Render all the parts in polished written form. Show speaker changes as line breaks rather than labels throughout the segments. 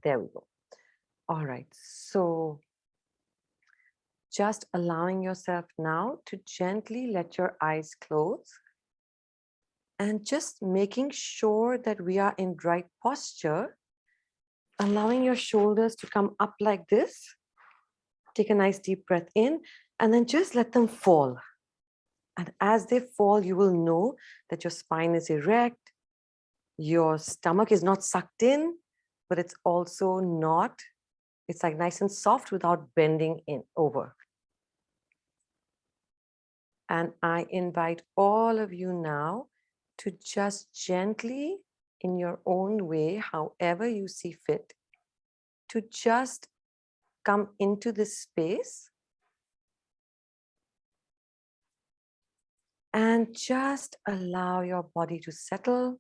There we go. All right. So just allowing yourself now to gently let your eyes close and just making sure that we are in right posture, allowing your shoulders to come up like this. Take a nice deep breath in and then just let them fall. And as they fall, you will know that your spine is erect, your stomach is not sucked in, but it's also not, it's like nice and soft without bending in over. And I invite all of you now to just gently, in your own way, however you see fit, to just come into this space and just allow your body to settle.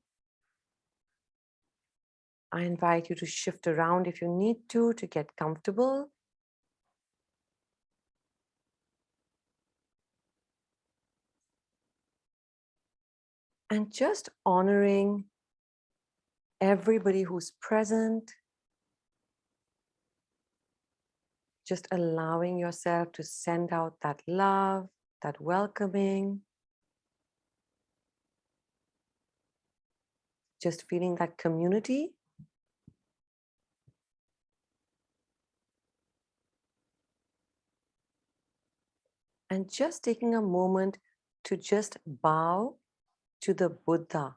I invite you to shift around if you need to get comfortable. And just honoring everybody who's present. Just allowing yourself to send out that love, that welcoming. Just feeling that community. And just taking a moment to just bow to the Buddha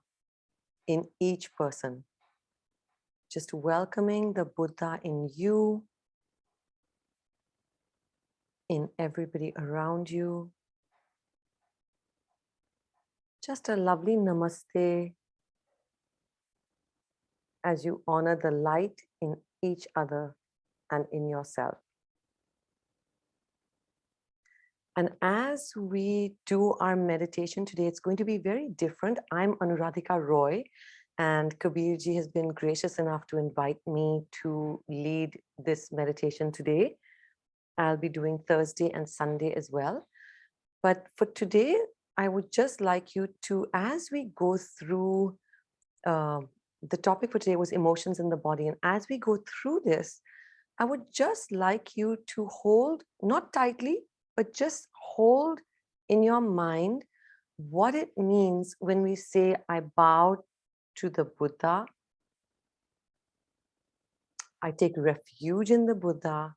in each person. Just welcoming the Buddha in you, in everybody around you. Just a lovely namaste as you honor the light in each other and in yourself. And as we do our meditation today, it's going to be very different. I'm Anuradhika Roy, and Kabirji has been gracious enough to invite me to lead this meditation today. I'll be doing Thursday and Sunday as well. But for today, I would just like you to, as we go through, the topic for today was emotions in the body. And as we go through this, I would just like you to hold, not tightly, but just hold in your mind what it means when we say, I bow to the Buddha. I take refuge in the Buddha.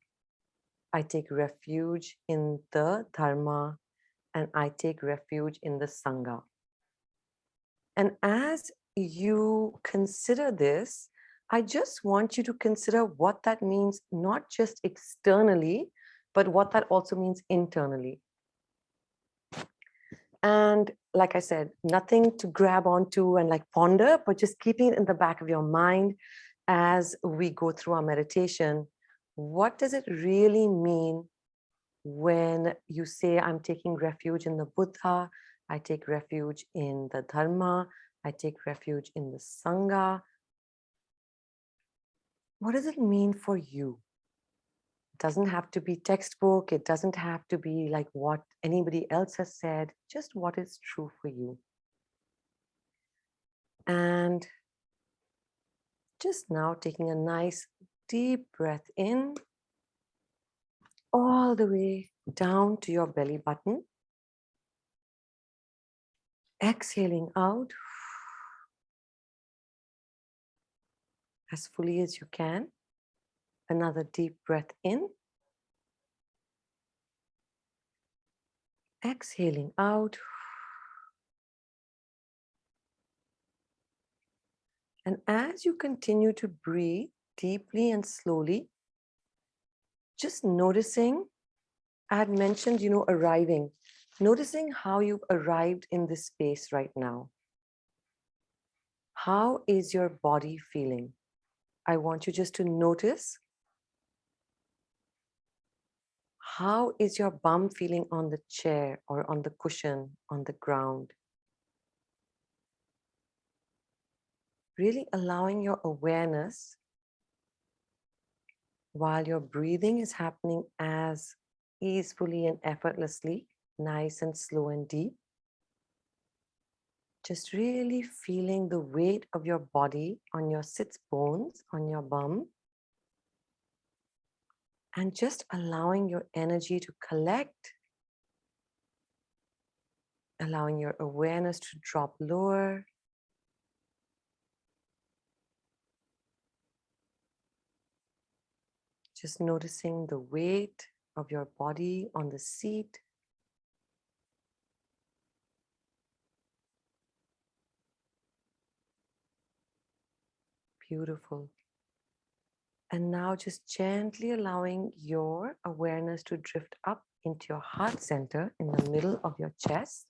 I take refuge in the Dharma. And I take refuge in the Sangha. And as you consider this, I just want you to consider what that means, not just externally, but what that also means internally. And like I said, nothing to grab onto and like ponder, but just keeping it in the back of your mind as we go through our meditation. What does it really mean when you say, I'm taking refuge in the Buddha, I take refuge in the Dharma, I take refuge in the Sangha? What does it mean for you? It doesn't have to be textbook. It doesn't have to be like what anybody else has said, just what is true for you. And just now taking a nice deep breath in, all the way down to your belly button. Exhaling out as fully as you can. Another deep breath in. Exhaling out. And as you continue to breathe deeply and slowly, just noticing, I had mentioned, arriving, noticing how you've arrived in this space right now. How is your body feeling? I want you just to notice, how is your bum feeling on the chair or on the cushion, on the ground? Really allowing your awareness while your breathing is happening as easefully and effortlessly, nice and slow and deep. Just really feeling the weight of your body on your sits bones, on your bum. and just allowing your energy to collect, allowing your awareness to drop lower. Just noticing the weight of your body on the seat. Beautiful. And now just gently allowing your awareness to drift up into your heart center in the middle of your chest.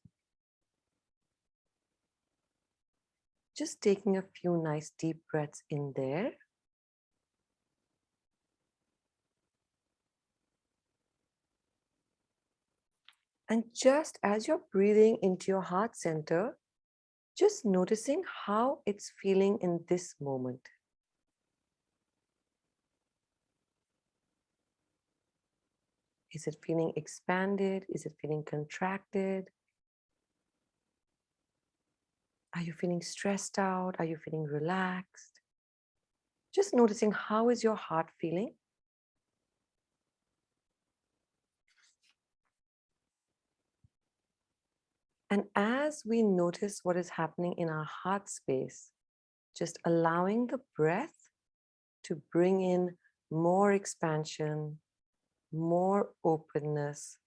Just taking a few nice deep breaths in there. And just as you're breathing into your heart center, just noticing how it's feeling in this moment. Is it feeling expanded? Is it feeling contracted? Are you feeling stressed out? Are you feeling relaxed? Just noticing how is your heart feeling? And as we notice what is happening in our heart space, just allowing the breath to bring in more expansion, more openness,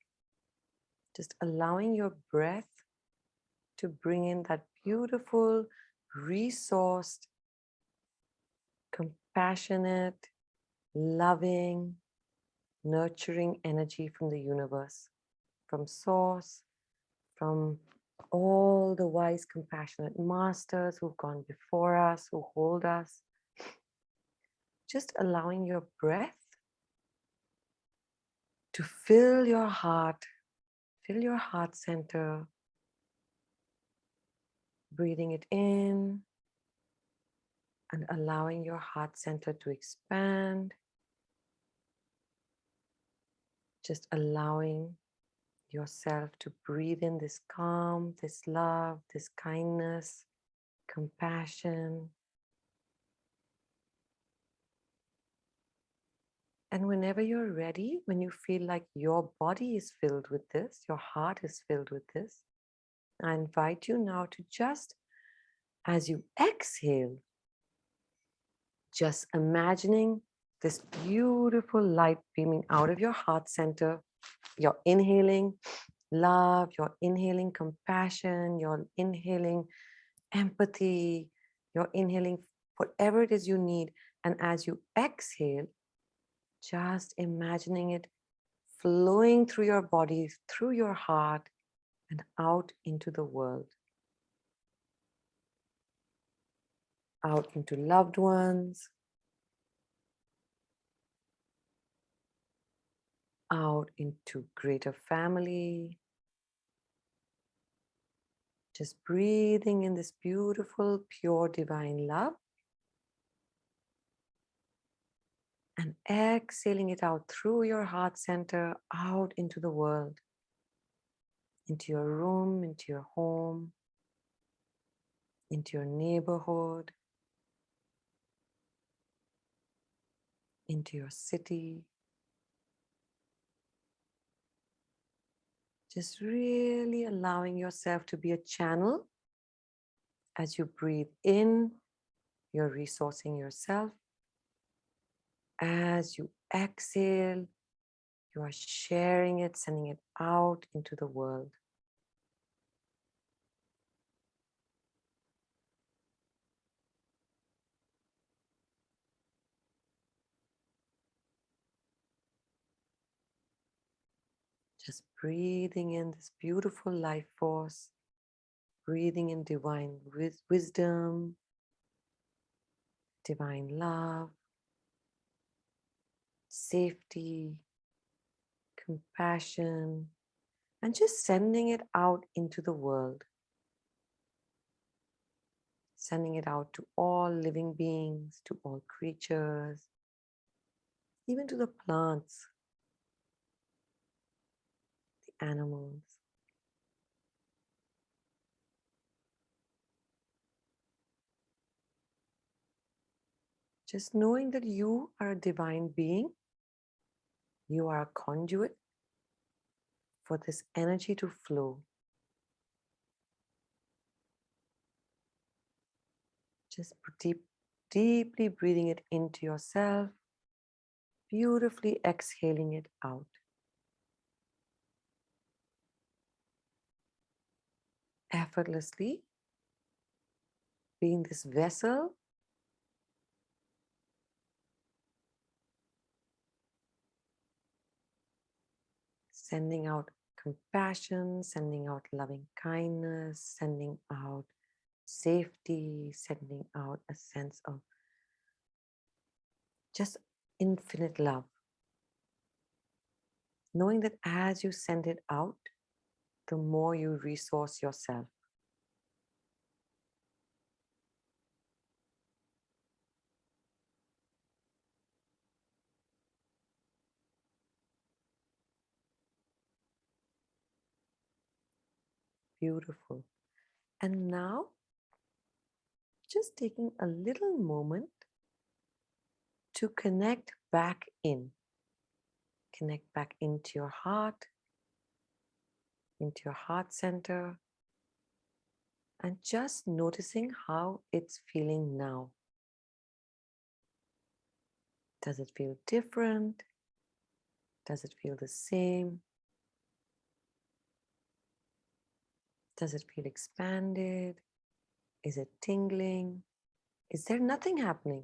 just allowing your breath to bring in that beautiful, resourced, compassionate, loving, nurturing energy from the universe, from source, from all the wise, compassionate masters who've gone before us, who hold us. Just allowing your breath to fill your heart center, breathing it in and allowing your heart center to expand. Just allowing yourself to breathe in this calm, this love, this kindness, compassion. And whenever you're ready, when you feel like your body is filled with this, your heart is filled with this, I invite you now to just, as you exhale, just imagining this beautiful light beaming out of your heart center. You're inhaling love, you're inhaling compassion, you're inhaling empathy, you're inhaling whatever it is you need. And as you exhale, just imagining it flowing through your body, through your heart, and out into the world. Out into loved ones, out into greater family. Just breathing in this beautiful, pure, divine love. And exhaling it out through your heart center, out into the world, into your room, into your home, into your neighborhood, into your city. Just really allowing yourself to be a channel. As you breathe in, you're resourcing yourself. As you exhale, you are sharing it, sending it out into the world. Just breathing in this beautiful life force, breathing in divine wisdom, divine love, safety, compassion, and just sending it out into the world. Sending it out to all living beings, to all creatures, even to the plants, the animals. Just knowing that you are a divine being You are a conduit for this energy to flow. Just deeply breathing it into yourself, beautifully exhaling it out. Effortlessly being this vessel sending out compassion, sending out loving kindness, sending out safety, sending out a sense of just infinite love. Knowing that as you send it out, the more you resource yourself. Beautiful. And now, just taking a little moment to connect back in. Connect back into your heart center, and just noticing how it's feeling now. Does it feel different? Does it feel the same? Does it feel expanded? Is it tingling? Is there nothing happening?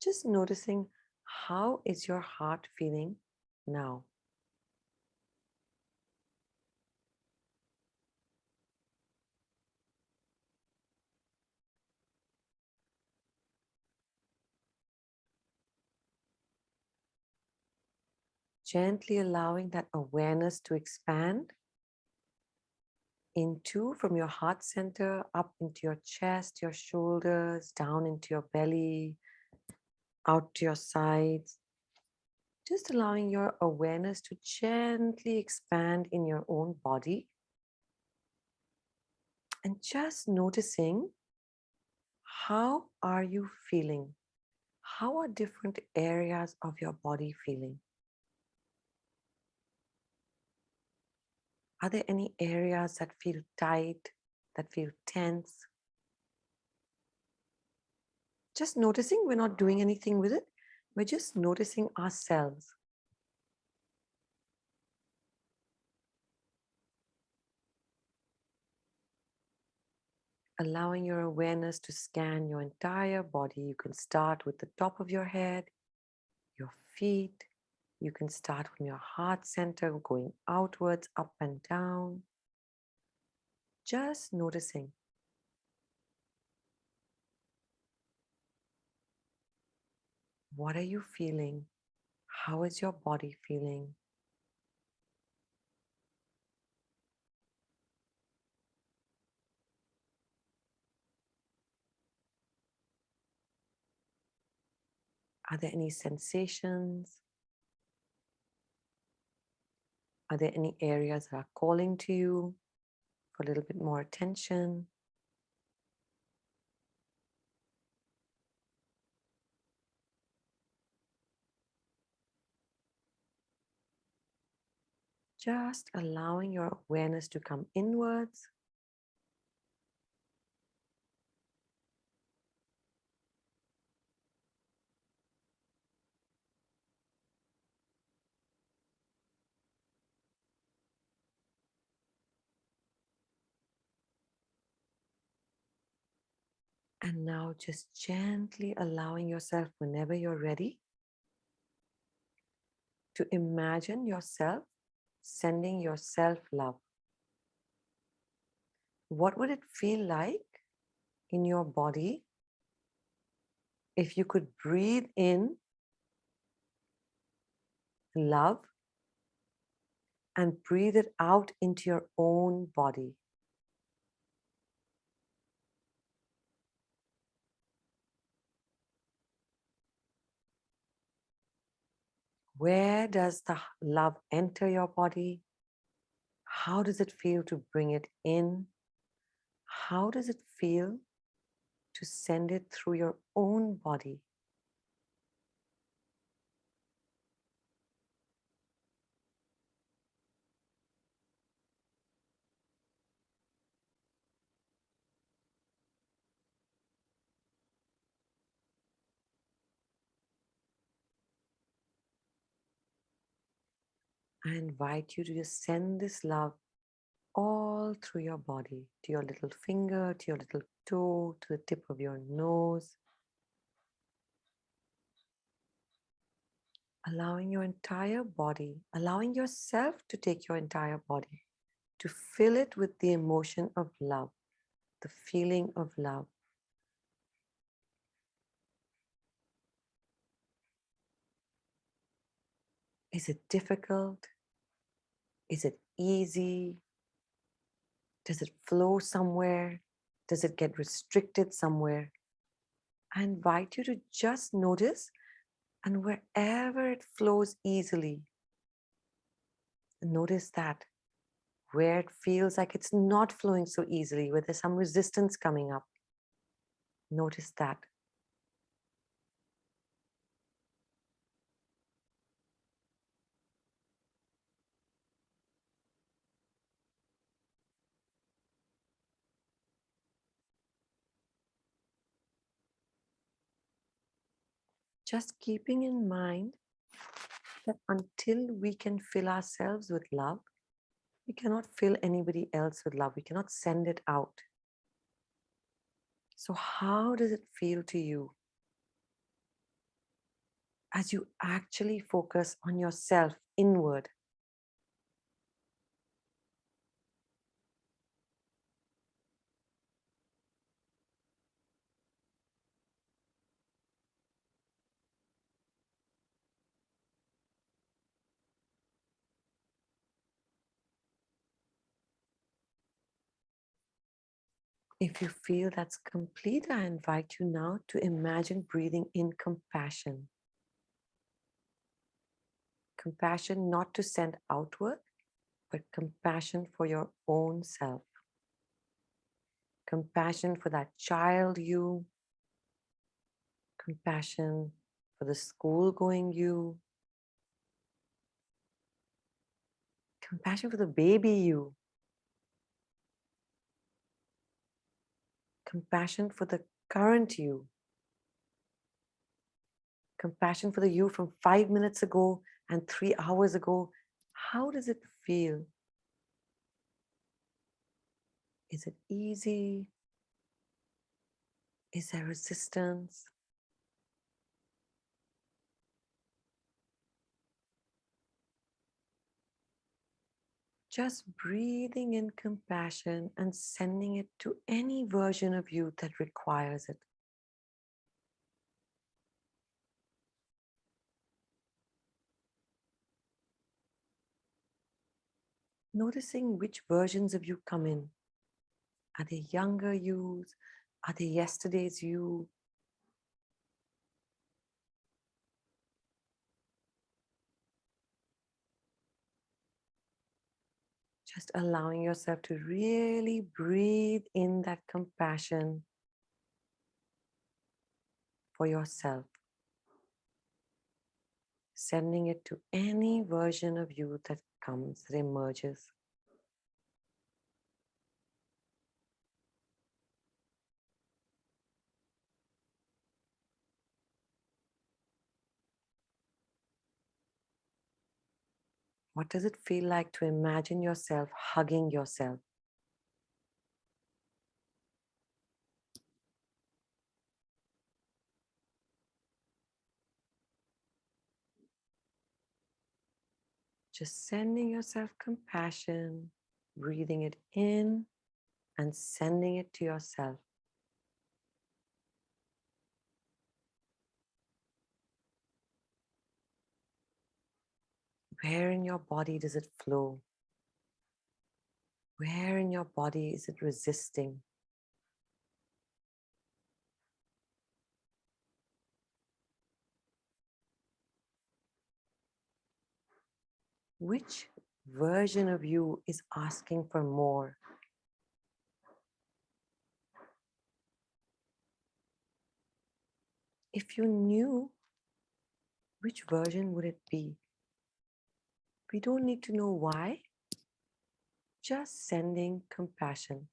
Just noticing, how is your heart feeling now? Gently allowing that awareness to expand into, from your heart center up into your chest, your shoulders, down into your belly, out to your sides. Just allowing your awareness to gently expand in your own body, and just noticing, how are you feeling? How are different areas of your body feeling? Are there any areas that feel tight, that feel tense? Just noticing, we're not doing anything with it. We're just noticing ourselves. Allowing your awareness to scan your entire body. You can start with the top of your head, your feet. You can start from your heart center, going outwards, up and down. Just noticing. What are you feeling? How is your body feeling? Are there any sensations? Are there any areas that are calling to you for a little bit more attention? Just allowing your awareness to come inwards. And now just gently allowing yourself, whenever you're ready, to imagine yourself sending yourself love. What would it feel like in your body if you could breathe in love and breathe it out into your own body? Where does the love enter your body? How does it feel to bring it in? How does it feel to send it through your own body? I invite you to just send this love all through your body, to your little finger, to your little toe, to the tip of your nose, allowing your entire body, allowing yourself to take your entire body, to fill it with the emotion of love, the feeling of love. Is it difficult? Is it easy? Does it flow somewhere? Does it get restricted somewhere? I invite you to just notice, and wherever it flows easily, notice that. Where it feels like it's not flowing so easily, where there's some resistance coming up, notice that. Just keeping in mind that until we can fill ourselves with love, we cannot fill anybody else with love. We cannot send it out. So, how does it feel to you as you actually focus on yourself inward? If you feel that's complete, I invite you now to imagine breathing in compassion. Compassion not to send outward, but compassion for your own self. Compassion for that child you, compassion for the school going you, compassion for the baby you, compassion for the current you, compassion for the you from 5 minutes ago and 3 hours ago. How does it feel? Is it easy? Is there resistance? Just breathing in compassion and sending it to any version of you that requires it. Noticing which versions of you come in. Are they younger yous? Are they yesterday's you? Just allowing yourself to really breathe in that compassion for yourself. Sending it to any version of you that comes, that emerges. What does it feel like to imagine yourself hugging yourself? Just sending yourself compassion, breathing it in and sending it to yourself. Where in your body does it flow? Where in your body is it resisting? Which version of you is asking for more? If you knew, which version would it be? We don't need to know why, just sending compassion.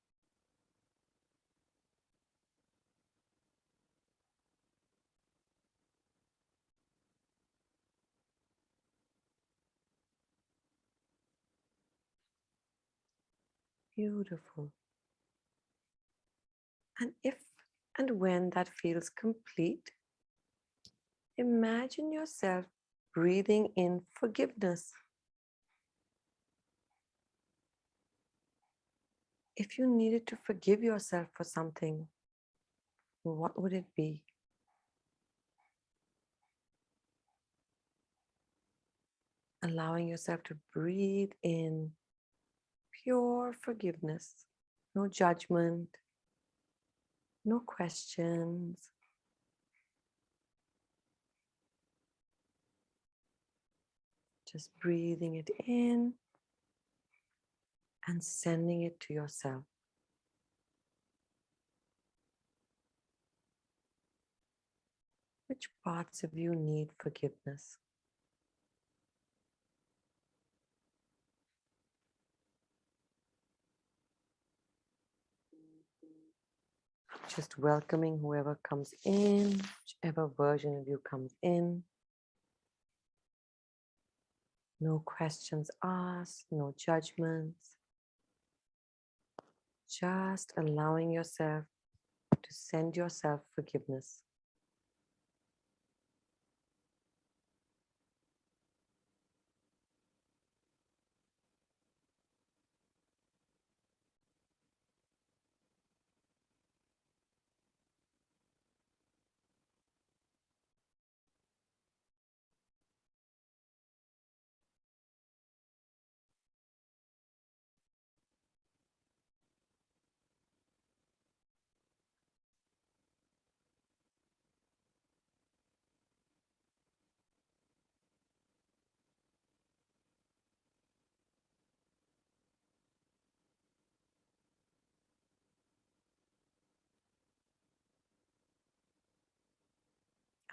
Beautiful. And if and when that feels complete, imagine yourself breathing in forgiveness. If you needed to forgive yourself for something, what would it be? Allowing yourself to breathe in pure forgiveness, no judgment, no questions. Just breathing it in and sending it to yourself. Which parts of you need forgiveness? Just welcoming whoever comes in, whichever version of you comes in. No questions asked, no judgments. Just allowing yourself to send yourself forgiveness.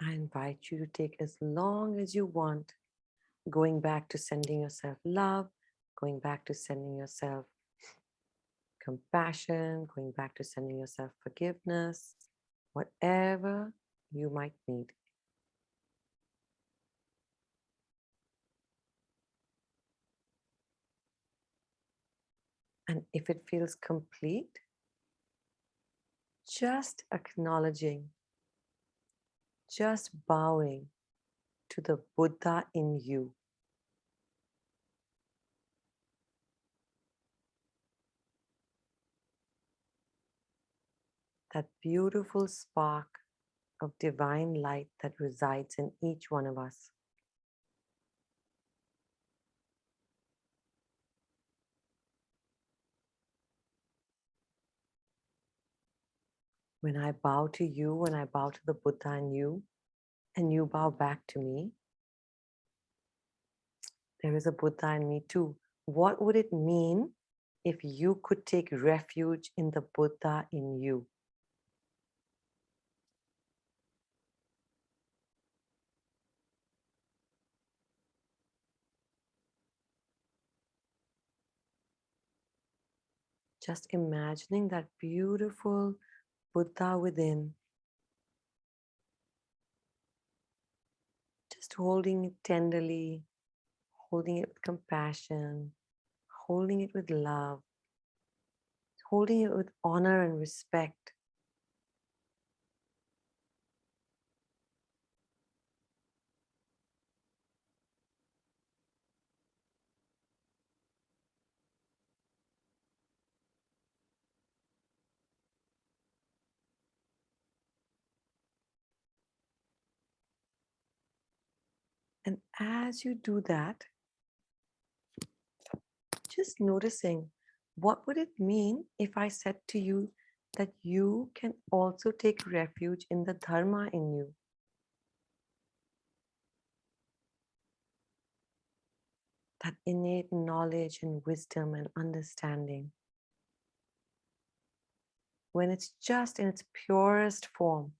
I invite you to take as long as you want, going back to sending yourself love, going back to sending yourself compassion, going back to sending yourself forgiveness, whatever you might need. And if it feels complete, just acknowledging, just bowing to the Buddha in you. That beautiful spark of divine light that resides in each one of us. When I bow to you, when I bow to the Buddha in you, and you bow back to me, there is a Buddha in me too. What would it mean if you could take refuge in the Buddha in you? Just imagining that beautiful Buddha within, just holding it tenderly, holding it with compassion, holding it with love, holding it with honor and respect. And as you do that, just noticing, what would it mean if I said to you that you can also take refuge in the Dharma in you? That innate knowledge and wisdom and understanding. When it's just in its purest form,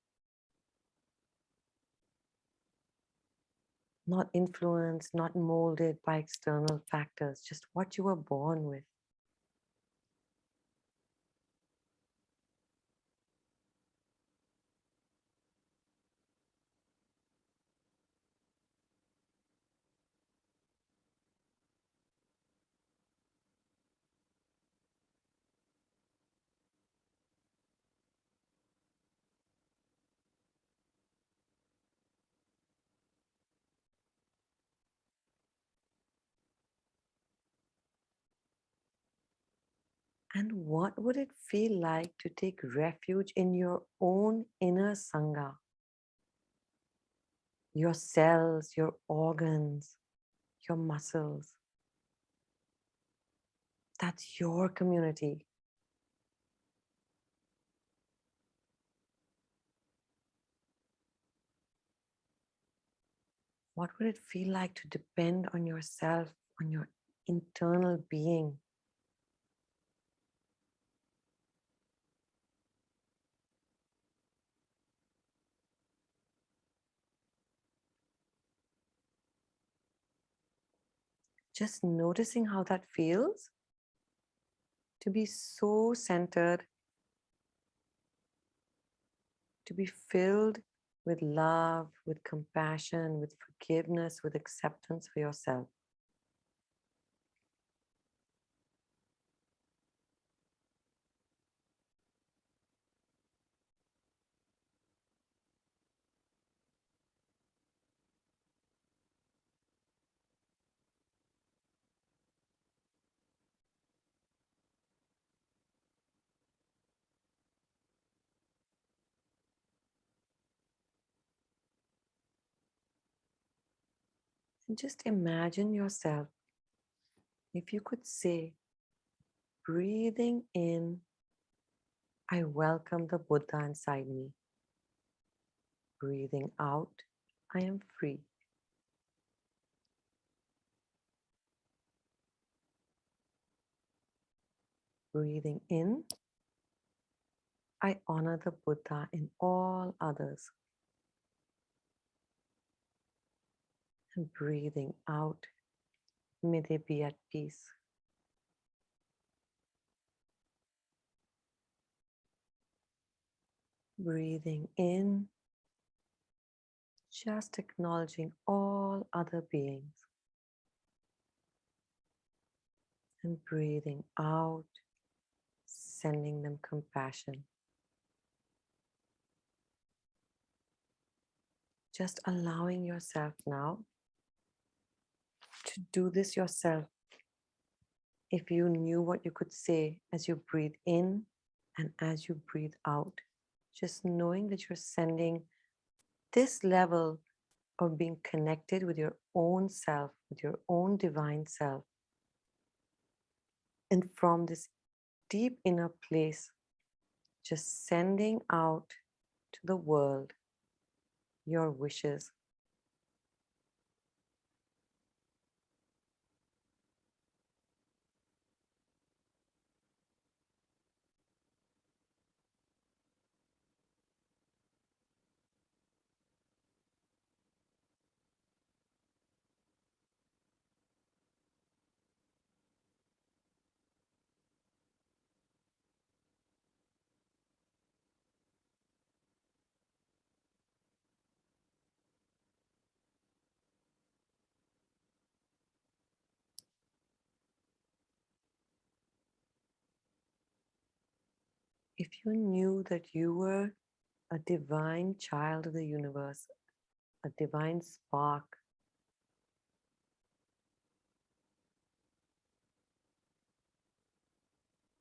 not influenced, not molded by external factors, just what you were born with. And what would it feel like to take refuge in your own inner Sangha, your cells, your organs, your muscles? That's your community. What would it feel like to depend on yourself, on your internal being? Just noticing how that feels to be so centered, to be filled with love, with compassion, with forgiveness, with acceptance for yourself. And just imagine yourself, if you could say, breathing in, I welcome the Buddha inside me. Breathing out, I am free. Breathing in, I honor the Buddha in all others. And breathing out, may they be at peace. Breathing in, just acknowledging all other beings. And breathing out, sending them compassion. Just allowing yourself now to do this yourself. If you knew what you could say as you breathe in and as you breathe out, just knowing that you're sending this level of being connected with your own self, with your own divine self. And from this deep inner place, just sending out to the world your wishes. If you knew that you were a divine child of the universe, a divine spark,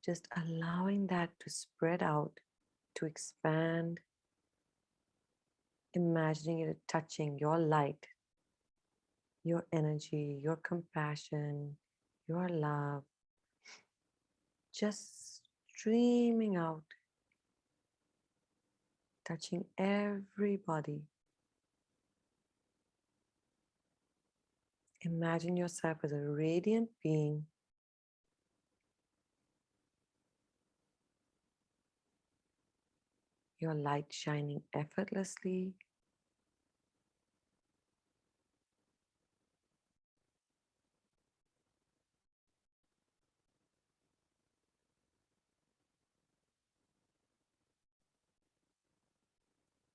just allowing that to spread out, to expand, imagining it touching your light, your energy, your compassion, your love, just streaming out, touching everybody. Imagine yourself as a radiant being, your light shining effortlessly,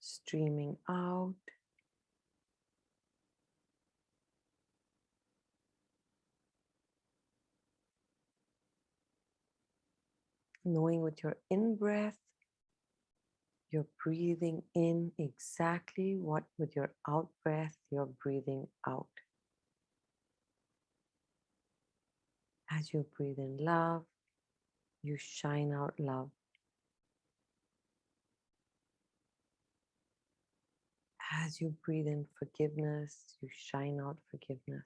streaming out, knowing with your in-breath, you're breathing in exactly what with your out-breath you're breathing out. As you breathe in love, you shine out love. As you breathe in forgiveness, you shine out forgiveness.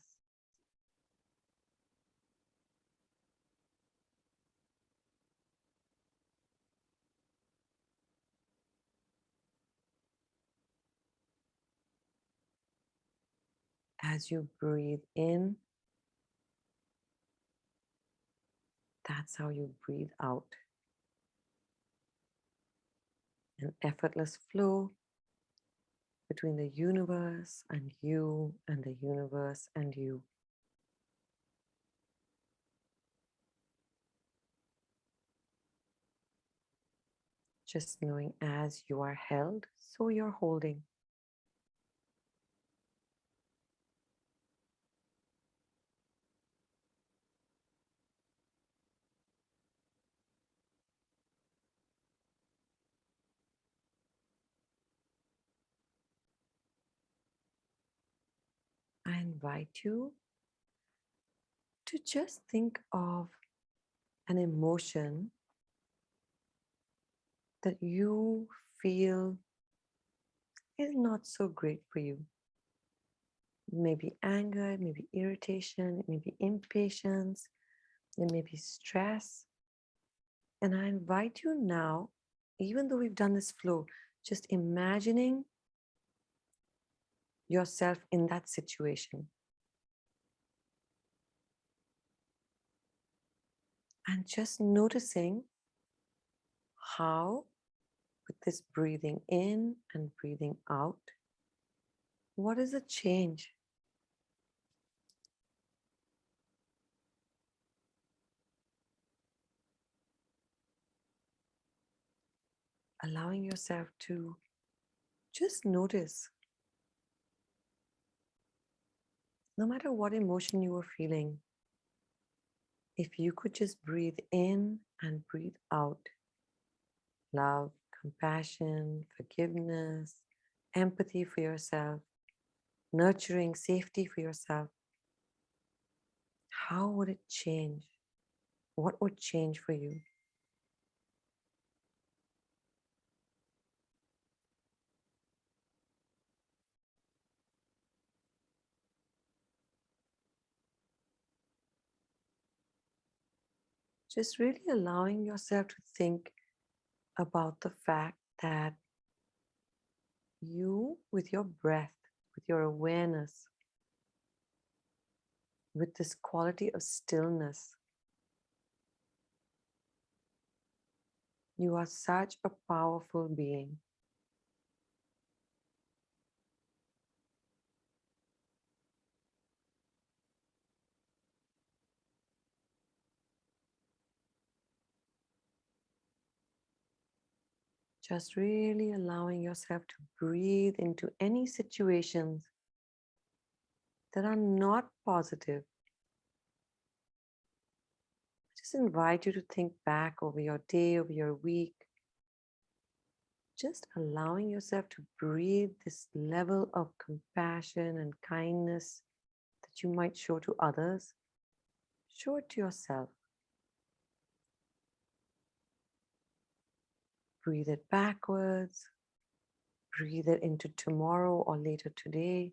As you breathe in, that's how you breathe out. An effortless flow between the universe and you, and the universe and you. Just knowing as you are held, so you're holding. I invite you to just think of an emotion that you feel is not so great for you. Maybe anger, maybe irritation, maybe impatience, it may be stress. And I invite you now, even though we've done this flow, just imagining yourself in that situation. And just noticing how, with this breathing in and breathing out, what is the change? Allowing yourself to just notice, no matter what emotion you were feeling, if you could just breathe in and breathe out, love, compassion, forgiveness, empathy for yourself, nurturing, safety for yourself, how would it change? What would change for you? Just really allowing yourself to think about the fact that you, with your breath, with your awareness, with this quality of stillness, you are such a powerful being. Just really allowing yourself to breathe into any situations that are not positive. Just invite you to think back over your day, over your week, just allowing yourself to breathe this level of compassion and kindness that you might show to others. Show it to yourself. Breathe it backwards. Breathe it into tomorrow or later today.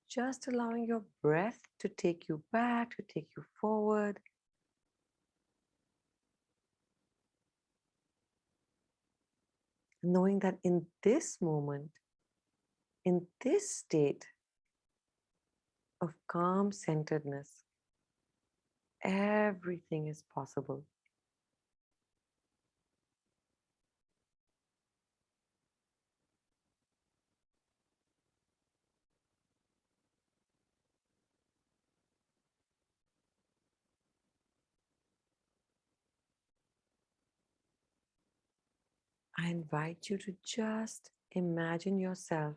Just allowing your breath to take you back, to take you forward. Knowing that in this moment, in this state of calm centeredness, everything is possible. I invite you to just imagine yourself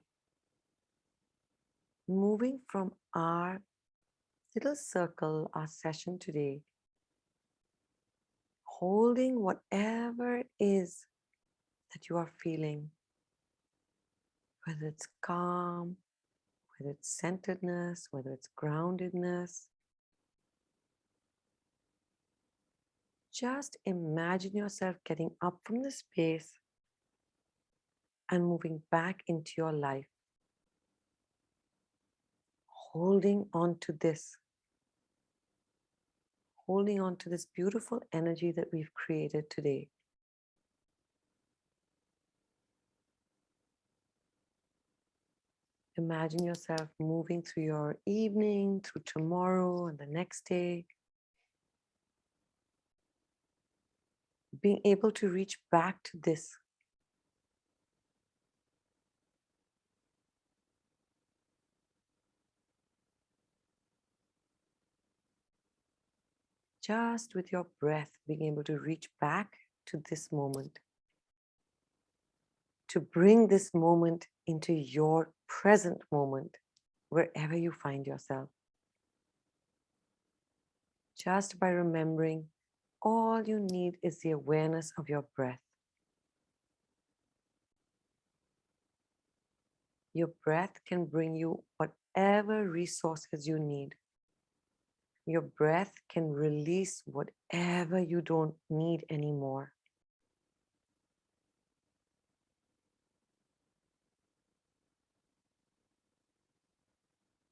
moving from our little circle, our session today, holding whatever it is that you are feeling, whether it's calm, whether it's centeredness, whether it's groundedness. Just imagine yourself getting up from the space and moving back into your life, holding on to this, holding on to this beautiful energy that we've created today. Imagine yourself moving through your evening, through tomorrow and the next day, being able to reach back to this. Just with your breath, being able to reach back to this moment, to bring this moment into your present moment, wherever you find yourself. Just by remembering, all you need is the awareness of your breath. Your breath can bring you whatever resources you need. Your breath can release whatever you don't need anymore.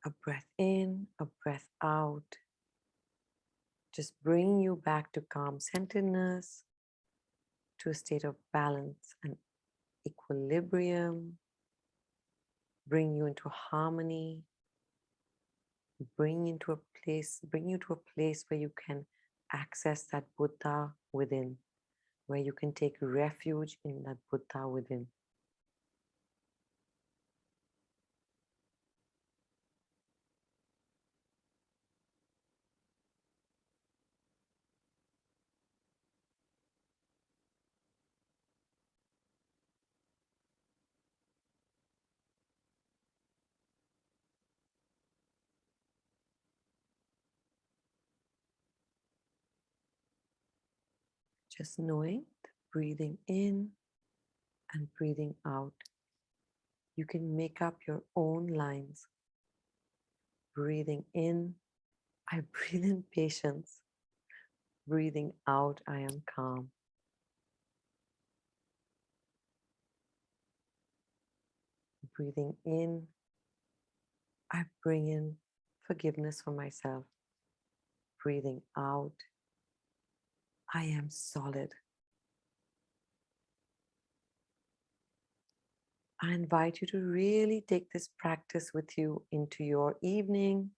A breath in, a breath out. Just bring you back to calm centeredness, to a state of balance and equilibrium. Bring you into harmony. Bring you to a place where you can access that Buddha within, where you can take refuge in that Buddha within. Just knowing that breathing in and breathing out, you can make up your own lines. Breathing in, I breathe in patience. Breathing out, I am calm. Breathing in, I bring in forgiveness for myself. Breathing out, I am solid. I invite you to really take this practice with you into your evening,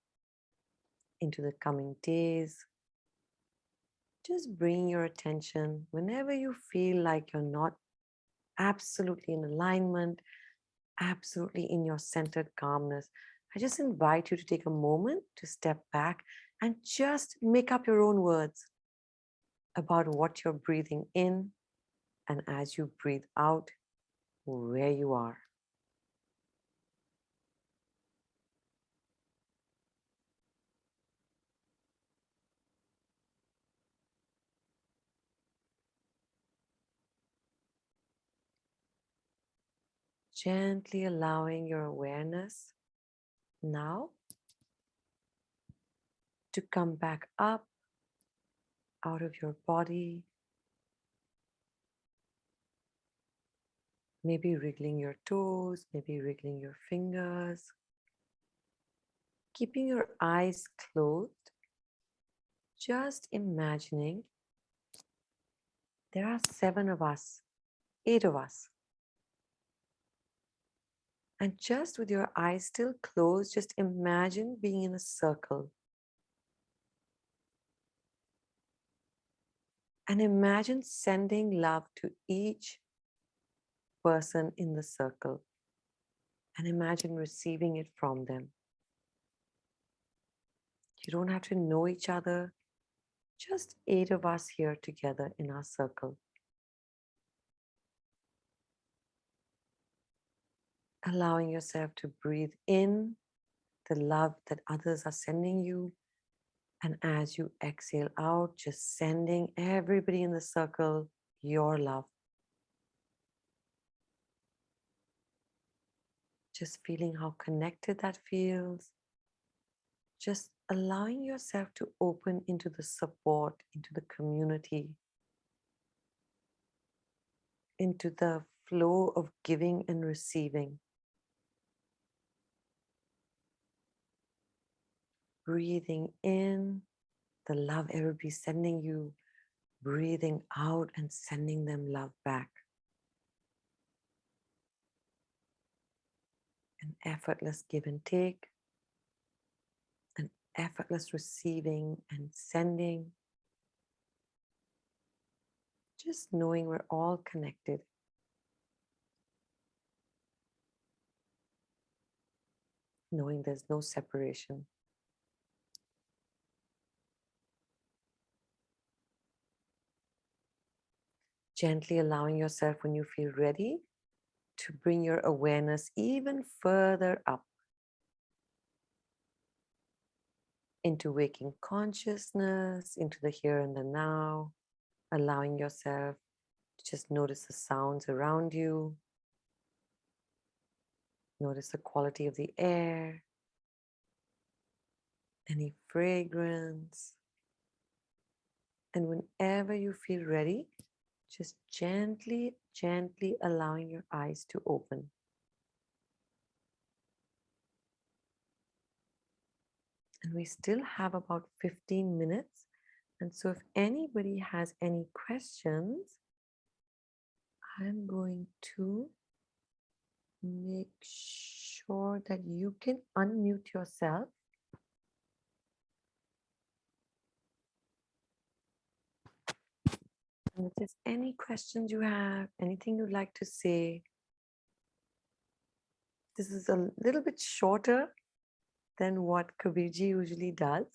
into the coming days. Just bring your attention whenever you feel like you're not absolutely in alignment, absolutely in your centered calmness. I just invite you to take a moment to step back and just make up your own words about what you're breathing in, and as you breathe out, where you are. Gently allowing your awareness now to come back up out of your body, maybe wriggling your toes, maybe wriggling your fingers, keeping your eyes closed, just imagining there are 7 of us, 8 of us. And just with your eyes still closed, just imagine being in a circle. And imagine sending love to each person in the circle. And imagine receiving it from them. You don't have to know each other. Just 8 of us here together in our circle. Allowing yourself to breathe in the love that others are sending you. And as you exhale out, just sending everybody in the circle your love. Just feeling how connected that feels. Just allowing yourself to open into the support, into the community, into the flow of giving and receiving. Breathing in the love everybody's sending you, breathing out and sending them love back. An effortless give and take, an effortless receiving and sending. Just knowing we're all connected. Knowing there's no separation. Gently allowing yourself, when you feel ready, to bring your awareness even further up into waking consciousness, into the here and the now, allowing yourself to just notice the sounds around you, notice the quality of the air, any fragrance, and whenever you feel ready, just gently, gently allowing your eyes to open. And we still have about 15 minutes. And so if anybody has any questions, I'm going to make sure that you can unmute yourself. And if there's any questions you have, anything you'd like to say, this is a little bit shorter than what Kabirji usually does.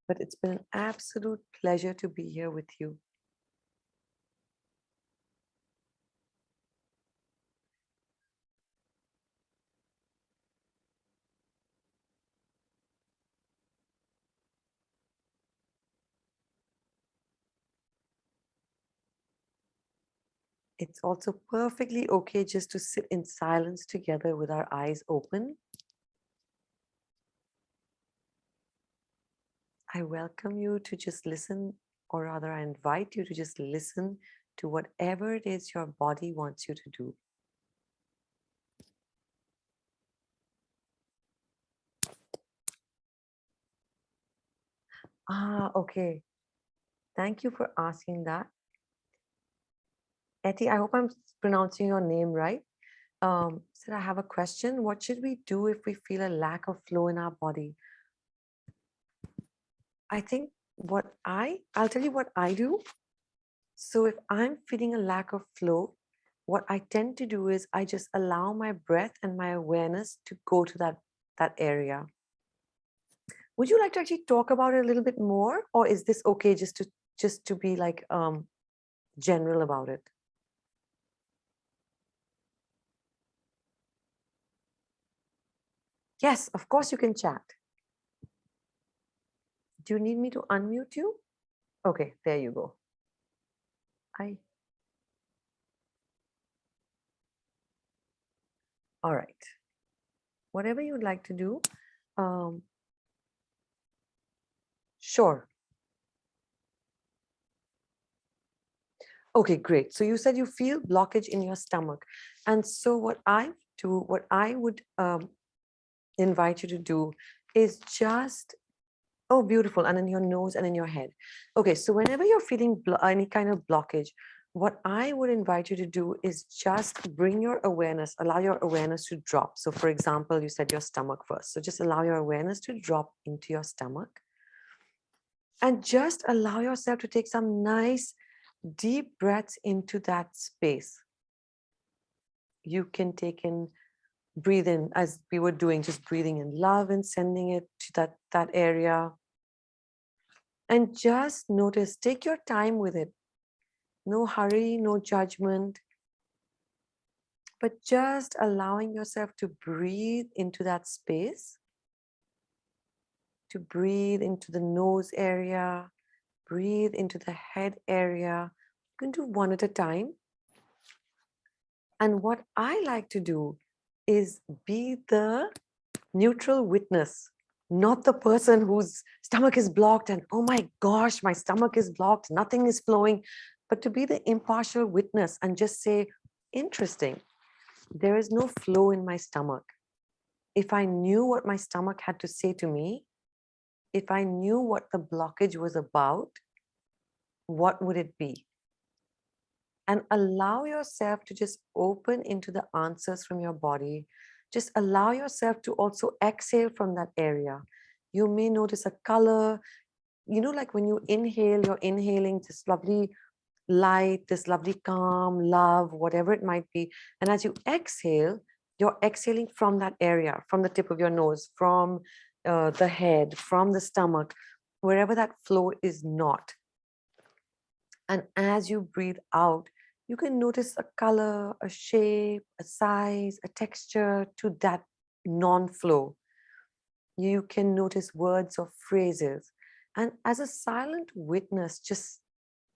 But it's been an absolute pleasure to be here with you. It's also perfectly okay just to sit in silence together with our eyes open. I welcome you to just listen, or rather I invite you to just listen to whatever it is your body wants you to do. Okay. Thank you for asking that. Etty, I hope I'm pronouncing your name right. Said, I have a question. What should we do if we feel a lack of flow in our body? I think I'll tell you what I do. So if I'm feeling a lack of flow, what I tend to do is I just allow my breath and my awareness to go to that area. Would you like to actually talk about it a little bit more, or is this okay just to be like general about it? Yes, of course you can chat. Do you need me to unmute you? Okay, there you go. All right. Whatever you'd like to do. Sure. Okay, great. So you said you feel blockage in your stomach. And so what I would invite you to do is just, oh, beautiful. And in your nose and in your head. Okay, so whenever you're feeling any kind of blockage, what I would invite you to do is just bring your awareness, allow your awareness to drop. So for example, you said your stomach first. So just allow your awareness to drop into your stomach. And just allow yourself to take some nice deep breaths into that space. You can breathe in as we were doing, just breathing in love and sending it to that area. And just notice, take your time with it. No hurry, no judgment, but just allowing yourself to breathe into that space, to breathe into the nose area, breathe into the head area. You can do one at a time. And what I like to do is be the Neutral witness, not the person whose stomach is blocked and, oh my gosh, my stomach is blocked, nothing is flowing, but to be the impartial witness and just say, interesting, there is no flow in my stomach. If I knew what my stomach had to say to me, if I knew what the blockage was about, what would it be? And allow yourself to just open into the answers from your body. Just allow yourself to also exhale from that area. You may notice a color, like when you inhale, you're inhaling this lovely light, this lovely calm, love, whatever it might be. And as you exhale, you're exhaling from that area, from the tip of your nose, from the head, from the stomach, wherever that flow is not. And as you breathe out, you can notice a color, a shape, a size, a texture to that non-flow. You can notice words or phrases. And as a silent witness, just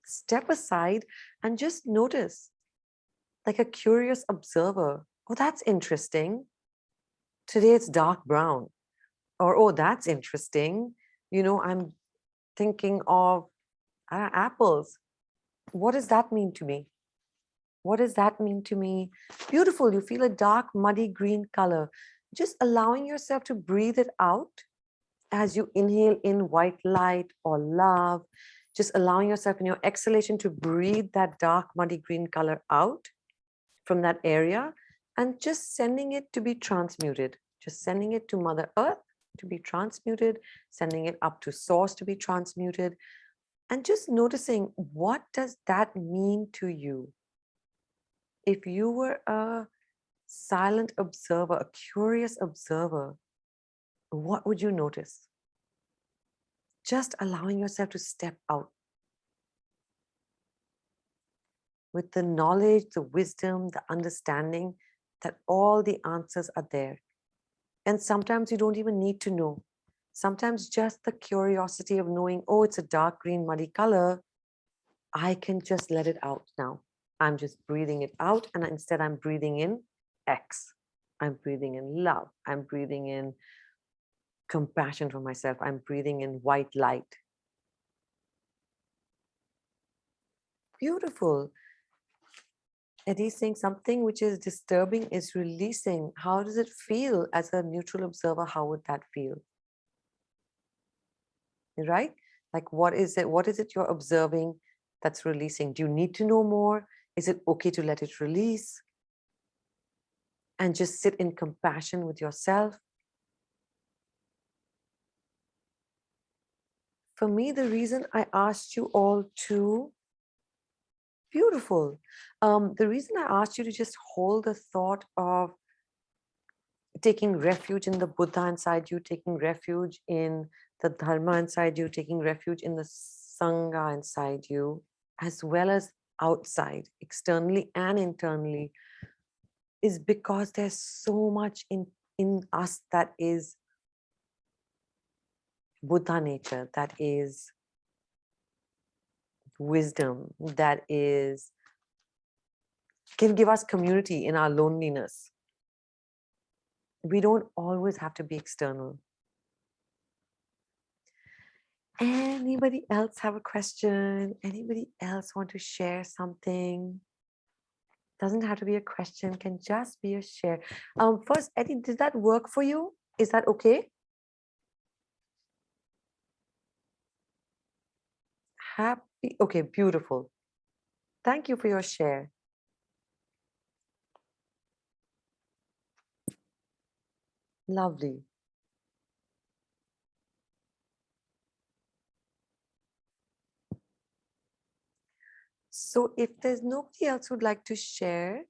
step aside and just notice, like a curious observer. Oh, that's interesting. Today it's dark brown. Or, oh, that's interesting. I'm thinking of apples. What does that mean to me? What does that mean to me? Beautiful. You feel a dark, muddy green color. Just allowing yourself to breathe it out as you inhale in white light or love. Just allowing yourself in your exhalation to breathe that dark, muddy green color out from that area and just sending it to be transmuted. Just sending it to Mother Earth to be transmuted, sending it up to Source to be transmuted, and just noticing, what does that mean to you? If you were a silent observer, a curious observer, what would you notice? Just allowing yourself to step out with the knowledge, the wisdom, the understanding that all the answers are there. And sometimes you don't even need to know. Sometimes just the curiosity of knowing, oh, it's a dark green, muddy color, I can just let it out now. I'm just breathing it out, and instead I'm breathing in X. I'm breathing in love. I'm breathing in compassion for myself. I'm breathing in white light. Beautiful. Eddie's saying something which is disturbing is releasing. How does it feel as a neutral observer? How would that feel? Right? Like, what is it? What is it you're observing that's releasing? Do you need to know more? Is it okay to let it release? And just sit in compassion with yourself. For me, the reason I asked you all to, beautiful. The reason I asked you to just hold the thought of taking refuge in the Buddha inside you, taking refuge in the Dharma inside you, taking refuge in the Sangha inside you, as well as outside, externally and internally, is because there's so much in us that is Buddha nature, that is wisdom, that is can give us community in our loneliness. We don't always have to be external. Anybody else have a question? Anybody else want to share something? Doesn't have to be a question, can just be a share. First, Eddie, did that work for you? Is that okay? Happy, okay, beautiful. Thank you for your share. Lovely. So if there's nobody else who'd like to share,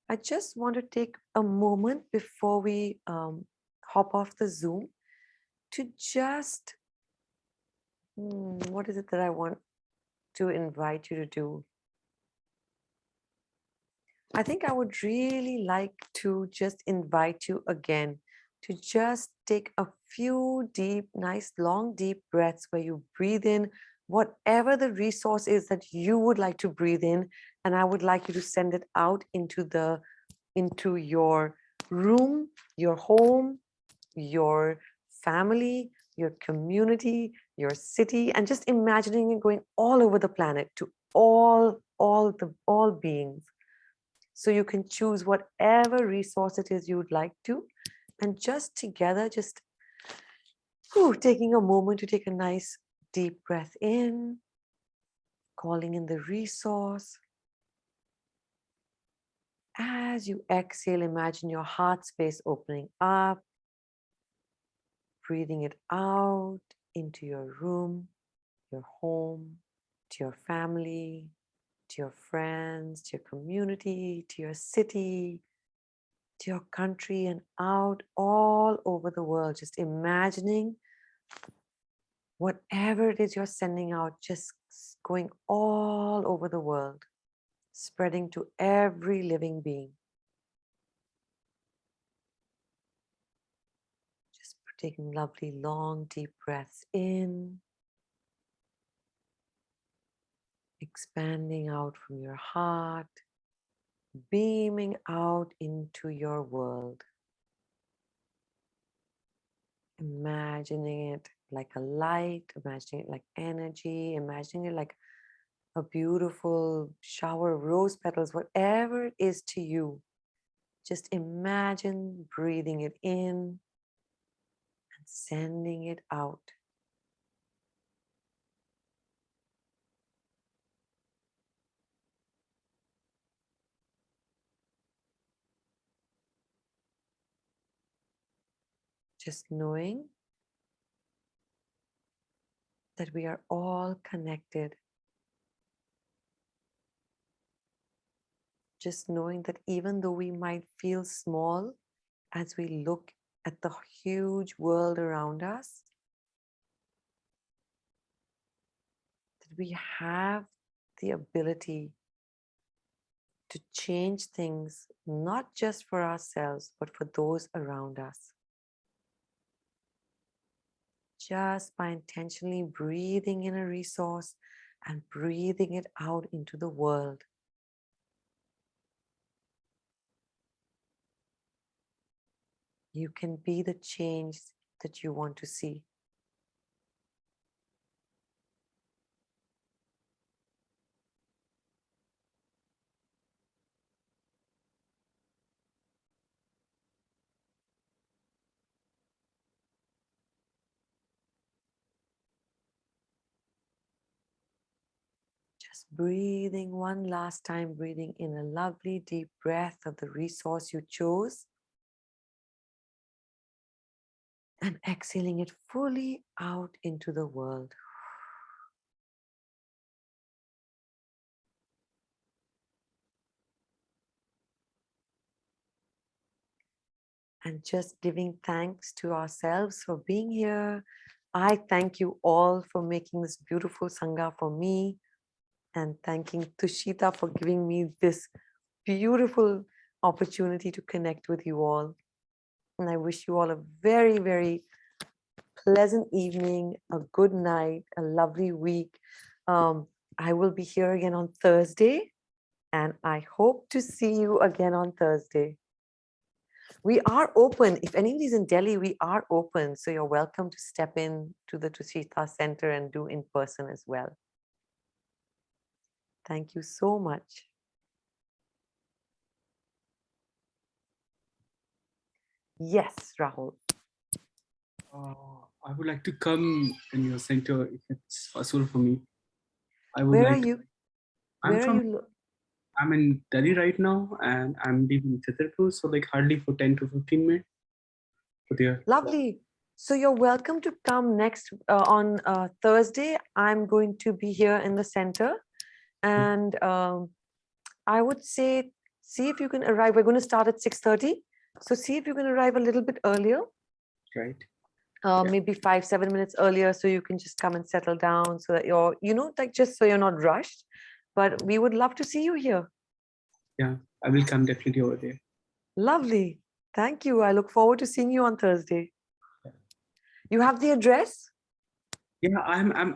I just want to take a moment before we hop off the Zoom to just, what is it that I want to invite you to do? I think I would really like to just invite you again to just take a few deep, nice, long, deep breaths where you breathe in whatever the resource is that you would like to breathe in, and I would like you to send it out into your room, your home, your family, your community, your city, and just imagining it going all over the planet to all beings. So you can choose whatever resource it is you'd like to, and just together, just taking a moment to take a nice deep breath in, calling in the resource. As you exhale, imagine your heart space opening up, breathing it out into your room, your home, to your family, to your friends, to your community, to your city, to your country, and out all over the world. Just imagining whatever it is you're sending out, just going all over the world, spreading to every living being. Just taking lovely, long, deep breaths in, expanding out from your heart, beaming out into your world. Imagining it like a light, imagining it like energy, imagining it like a beautiful shower of rose petals, whatever it is to you. Just imagine breathing it in and sending it out. Just knowing that we are all connected. Just knowing that even though we might feel small as we look at the huge world around us, that we have the ability to change things, not just for ourselves, but for those around us. Just by intentionally breathing in a resource and breathing it out into the world. You can be the change that you want to see. Just breathing one last time, breathing in a lovely deep breath of the resource you chose. And exhaling it fully out into the world. And just giving thanks to ourselves for being here. I thank you all for making this beautiful Sangha for me, and thanking Tushita for giving me this beautiful opportunity to connect with you all. And I wish you all a very, very pleasant evening, a good night, a lovely week. I will be here again on Thursday, and I hope to see you again on Thursday. We are open. If anybody's in Delhi, we are open. So you're welcome to step in to the Tushita Center and do in person as well. Thank you so much. Yes, Rahul.
I would like to come in your center if it's possible for me.
Where are you?
I'm
Where are
from.
you?
I'm in Delhi right now, and I'm leaving Chhatarpur, so like hardly for 10 to 15 minutes. There.
Lovely. So you're welcome to come next on Thursday. I'm going to be here in the center, and I would say, see if you can arrive. We're going to start at 6:30. So see if you can arrive a little bit earlier.
Right.
Maybe 5-7 minutes earlier, so you can just come and settle down, so that you're, like, just so you're not rushed. But we would love to see you here.
Yeah, I will come definitely over there.
Lovely. Thank you. I look forward to seeing you on Thursday. You have the address?
Yeah,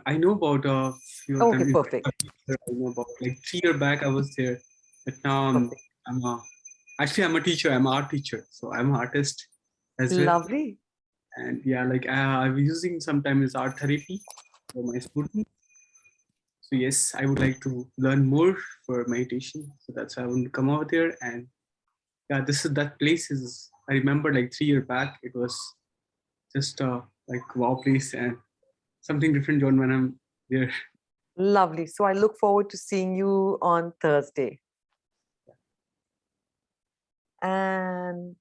I know about a few of them.
Okay, perfect.
I know about like 3 years back I was there, but now I'm a teacher. I'm an art teacher, so I'm an artist as well.
Lovely.
And yeah, like I'm using sometimes art therapy for my students. So yes, I would like to learn more for meditation. So that's why I want to come over there. And yeah, this is that place is. I remember like 3 years back, it was just like wow place and something different, John, when I'm there.
Lovely. So I look forward to seeing you on Thursday. And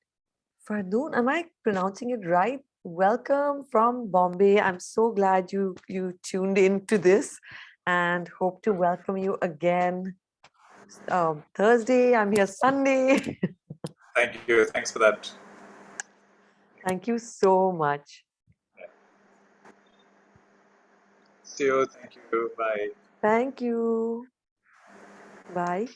Fardoon, am I pronouncing it right? Welcome from Bombay. I'm so glad you tuned into this, and hope to welcome you again Thursday. I'm here Sunday.
Thank you. Thanks for that.
Thank you so much.
See you. Thank you. Bye.
Thank you. Bye.